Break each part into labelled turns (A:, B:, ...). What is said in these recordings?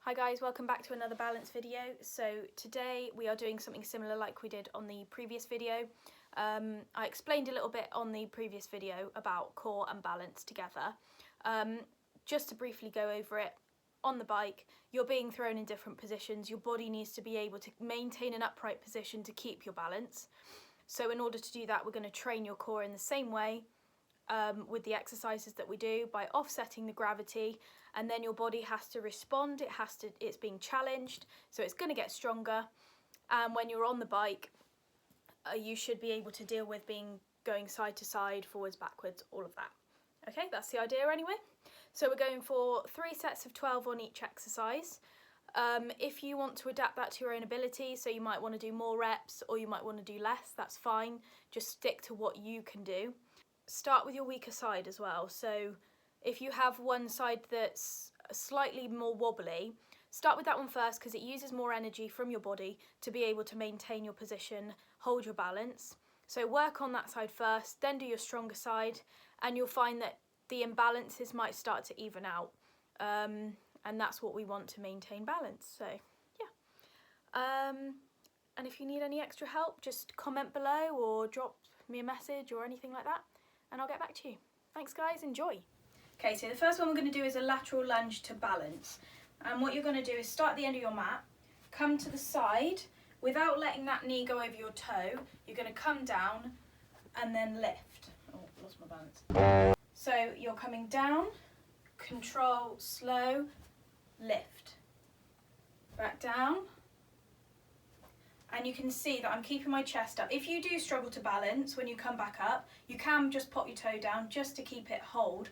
A: Hi guys, welcome back to another balance video. So today we are doing something similar like we did on the previous video. I explained a little bit on the previous video about core and balance together. Just to briefly go over it, on the bike you're being thrown in different positions. Your body needs to be able to maintain an upright position to keep your balance. So in order to do that, we're going to train your core in the same way with the exercises that we do by offsetting the gravity, and then your body has to respond. It's being challenged, so it's going to get stronger. And when you're on the bike, you should be able to deal with going side to side, forwards, backwards, all of that. Okay, that's the idea anyway. So we're going for 3 sets of 12 on each exercise. If you want to adapt that to your own ability, so you might want to do more reps or you might want to do less, that's fine. Just stick to what you can do. Start with your weaker side as well. So if you have one side that's slightly more wobbly, start with that one first because it uses more energy from your body to be able to maintain your position, hold your balance. So work on that side first, then do your stronger side, and you'll find that the imbalances might start to even out. And that's what we want to maintain balance. So yeah. And if you need any extra help, just comment below or drop me a message or anything like that, and I'll get back to you. Thanks guys, enjoy. Okay, so the first one we're going to do is a lateral lunge to balance. And what you're going to do is start at the end of your mat, come to the side, without letting that knee go over your toe, you're going to come down and then lift. Oh, lost my balance. So you're coming down, control, slow, lift. Back down. And you can see that I'm keeping my chest up. If you do struggle to balance when you come back up, you can just pop your toe down just to keep it hold,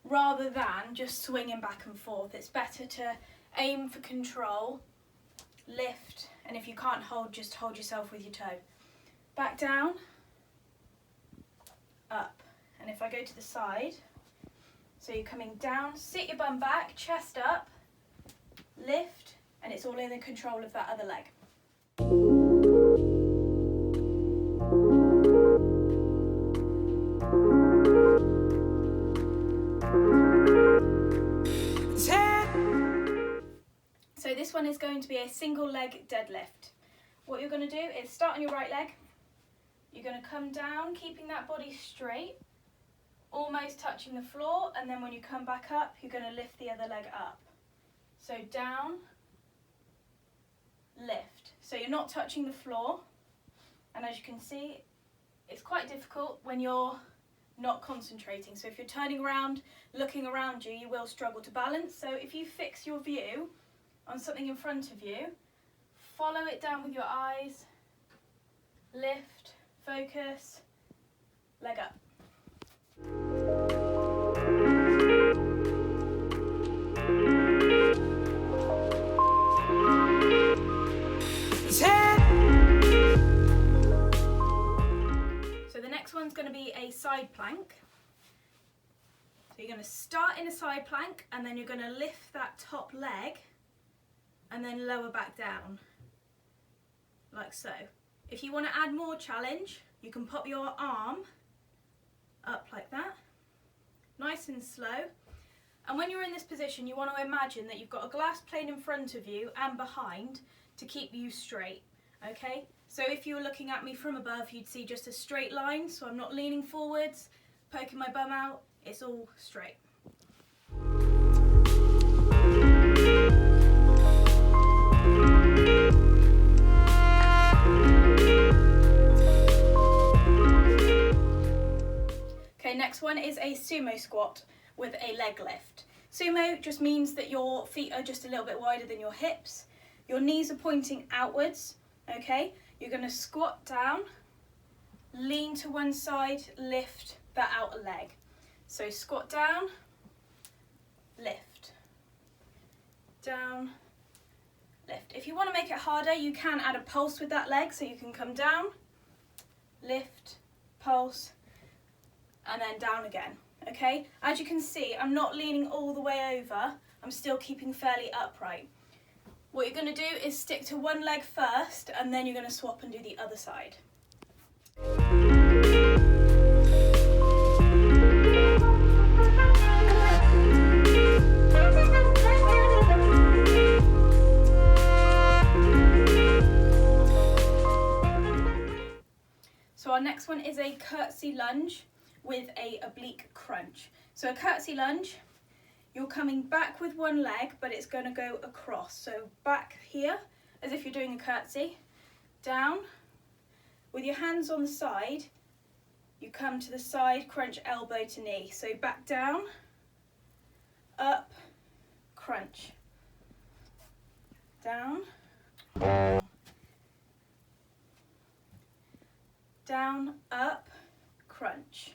A: rather than just swinging back and forth. It's better to aim for control, lift, and if you can't hold, just hold yourself with your toe. Back down, up. And if I go to the side, so you're coming down, sit your bum back, chest up, lift, and it's all in the control of that other leg. So this one is going to be a single leg deadlift. What you're going to do is start on your right leg. You're going to come down, keeping that body straight, almost touching the floor, and then when you come back up, you're going to lift the other leg up. So down, lift. So you're not touching the floor, and as you can see, it's quite difficult when you're not concentrating. So if you're turning around, looking around you, you will struggle to balance. So if you fix your view on something in front of you, follow it down with your eyes, lift, focus, leg up. So the next one's going to be a side plank. So you're going to start in a side plank and then you're going to lift that top leg and then lower back down, like so. If you want to add more challenge, you can pop your arm up like that, nice and slow. And when you're in this position, you want to imagine that you've got a glass plane in front of you and behind to keep you straight, okay? So if you were looking at me from above, you'd see just a straight line, so I'm not leaning forwards, poking my bum out, it's all straight. Okay, next one is a sumo squat with a leg lift. Sumo just means that your feet are just a little bit wider than your hips. Your knees are pointing outwards, okay? You're going to squat down, lean to one side, lift that outer leg. So squat down, lift, down, lift. If you want to make it harder, you can add a pulse with that leg, so you can come down, lift, pulse, and then down again, okay? As you can see, I'm not leaning all the way over, I'm still keeping fairly upright. What you're going to do is stick to one leg first, and then you're going to swap and do the other side. one is a curtsy lunge with a oblique crunch. So a curtsy lunge, you're coming back with one leg, but it's going to go across. So back here, as if you're doing a curtsy, down. With your hands on the side, you come to the side, crunch elbow to knee. So back down, up, crunch. Down. Down, up, crunch.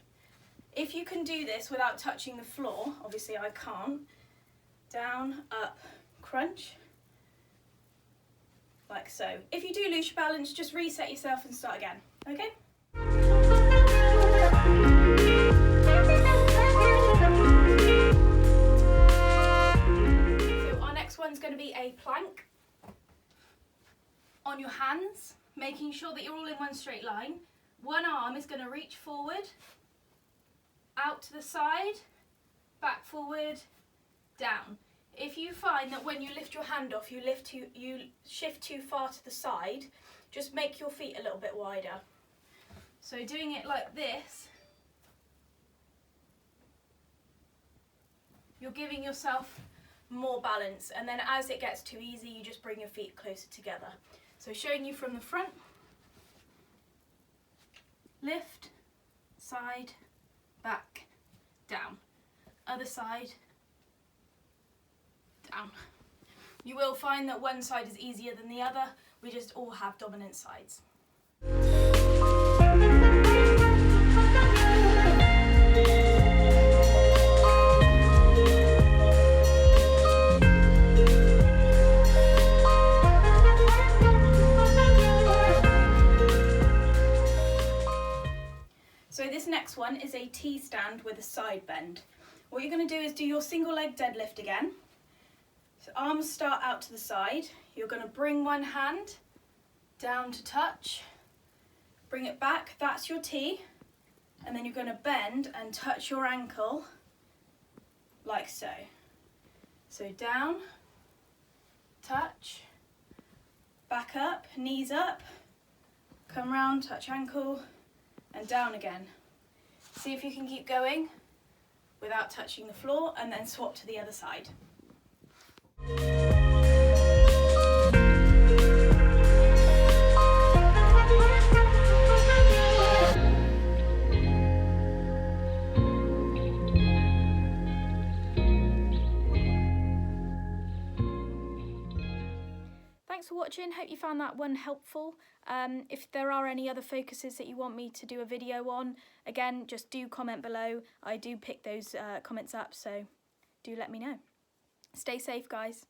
A: If you can do this without touching the floor, obviously I can't, down, up, crunch, like so. If you do lose your balance, just reset yourself and start again, okay? So our next one's going to be a plank on your hands, making sure that you're all in one straight line. One arm is going to reach forward, out to the side, back forward, down. If you find that when you lift your hand off, you shift too far to the side, just make your feet a little bit wider. So doing it like this, you're giving yourself more balance, and then as it gets too easy, you just bring your feet closer together. So showing you from the front, lift, side, back, down. Other side, down. You will find that one side is easier than the other. We just all have dominant sides. So this next one is a T stand with a side bend. What you're going to do is do your single leg deadlift again. So arms start out to the side. You're going to bring one hand down to touch, bring it back, that's your T, and then you're going to bend and touch your ankle like so. So down, touch, back up, knees up, come round, touch ankle, and down again. See if you can keep going without touching the floor, and then swap to the other side. Thanks for watching, hope you found that one helpful. If there are any other focuses that you want me to do a video on, again, just do comment below. I do pick those comments up, so do let me know. Stay safe, guys.